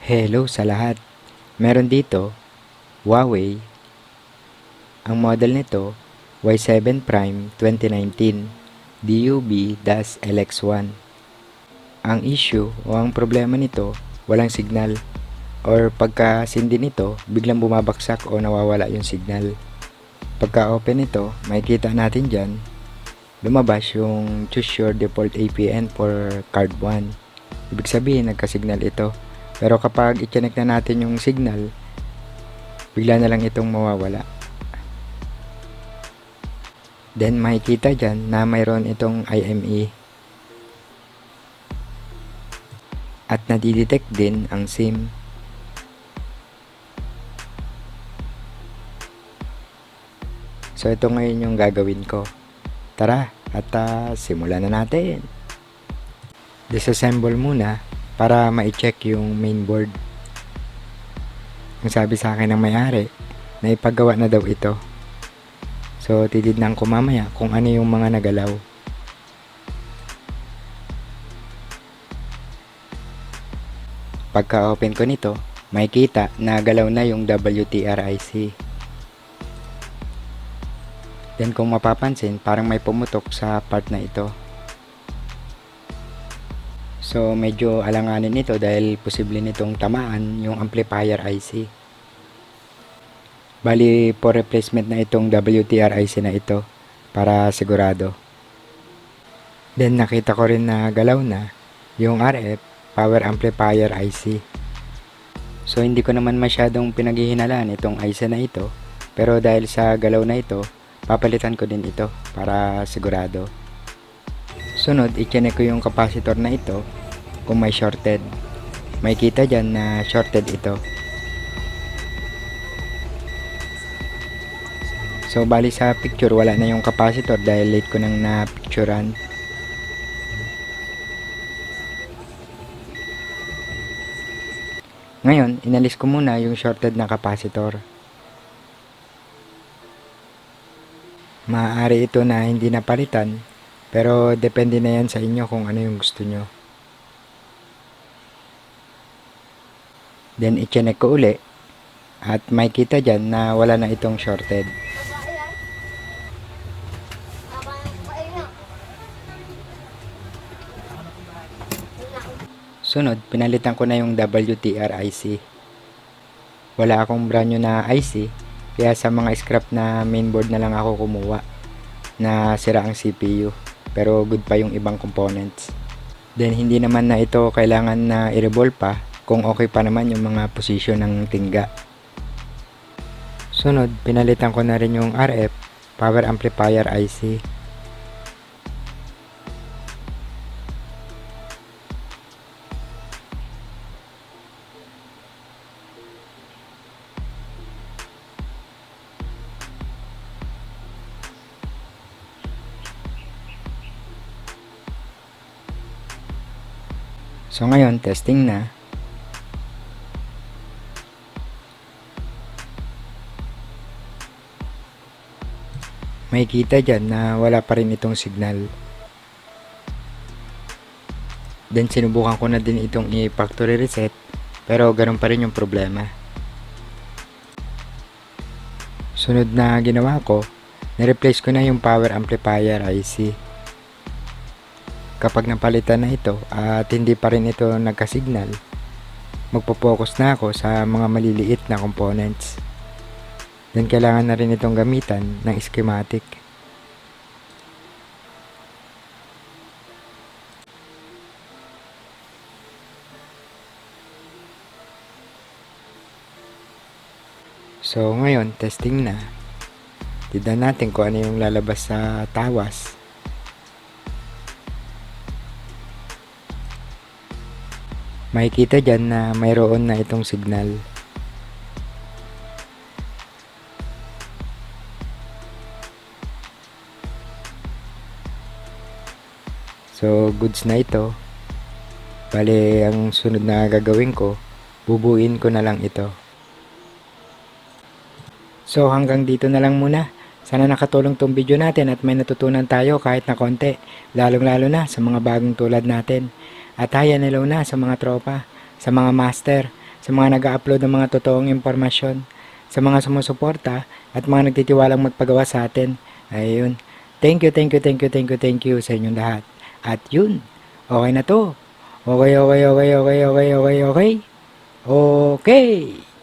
Hello sa lahat. Meron dito, Huawei. Ang model nito, Y7 Prime 2019 DUB-LX1. Ang issue o ang problema nito, walang signal. Or pagka sindi nito, biglang bumabagsak o nawawala yung signal. Pagka open nito, makikita natin dyan, lumabas yung choose your default APN for card 1. Ibig sabihin, nagka-signal ito. Pero kapag i-connect na natin yung signal, bigla na lang itong mawawala. Then makikita dyan na mayroon itong IME. At nadidetect din ang SIM. So ito ngayon yung gagawin ko. Tara, at simulan na natin. Disassemble muna para ma-check yung mainboard. Ang sabi sa akin ng may-ari, na ipagawa na daw ito. So titignan ko mamaya kung ano yung mga nagalaw. Pagka open ko nito, makikita na galaw na yung WTRIC. Then kung mapapansin, parang may pumutok sa part na ito. So medyo alanganin nito dahil posible nitong tamaan yung amplifier IC. Bali for replacement na itong WTRIC na ito para sigurado. Then nakita ko rin na galaw na yung RF power amplifier IC. So hindi ko naman masyadong pinaghihinalaan itong IC na ito, pero dahil sa galaw na ito, papalitan ko din ito para sigurado. Sunod, i-check ko yung capacitor na ito kung may shorted. Makikita dyan na shorted ito. So bali sa picture wala na yung capacitor dahil late ko nang na-picturean. Ngayon, inalis ko muna yung shorted na capacitor. Maaari ito na hindi napalitan, pero depende na yan sa inyo kung ano yung gusto nyo. Then i-check ko uli at makikita dyan na wala na itong shorted. Sunod, pinalitan ko na yung WTR IC. Wala akong brand new na IC, kaya sa mga scrap na mainboard na lang ako kumuha na sira ang CPU, pero good pa yung ibang components. Then hindi naman na ito kailangan na i-revolve pa kung okay pa naman yung mga position ng tingga. Sunod, pinalitan ko na rin yung RF power amplifier IC. So ngayon, testing na. Makikita dyan na wala pa rin itong signal. Then sinubukan ko na din itong i-factory reset, pero ganun pa rin yung problema. Sunod na ginawa ko, na-replace ko na yung power amplifier IC. Kapag napalitan na ito at hindi pa rin ito nagka-signal, magpo-focus na ako sa mga maliliit na components. Then kailangan na rin itong gamitan ng schematic. So ngayon, testing na. Tignan natin kung ano yung lalabas sa tawas. Makikita dyan na mayroon na itong signal. So goods na ito. Bale, ang sunod na gagawin ko, bubuin ko na lang ito. So hanggang dito na lang muna. Sana nakatulong tong video natin at may natutunan tayo kahit na konti, lalong-lalo na sa mga bagong tulad natin. At hi and hello na sa mga tropa, sa mga master, sa mga nag-upload ng mga totoong impormasyon, sa mga sumusuporta at mga nagtitiwalang magpagawa sa atin. Ayun. Thank you, thank you, thank you, thank you, thank you sa inyong lahat. At yun, okay na to. Okay, okay, okay, okay, okay, okay, okay. Okay.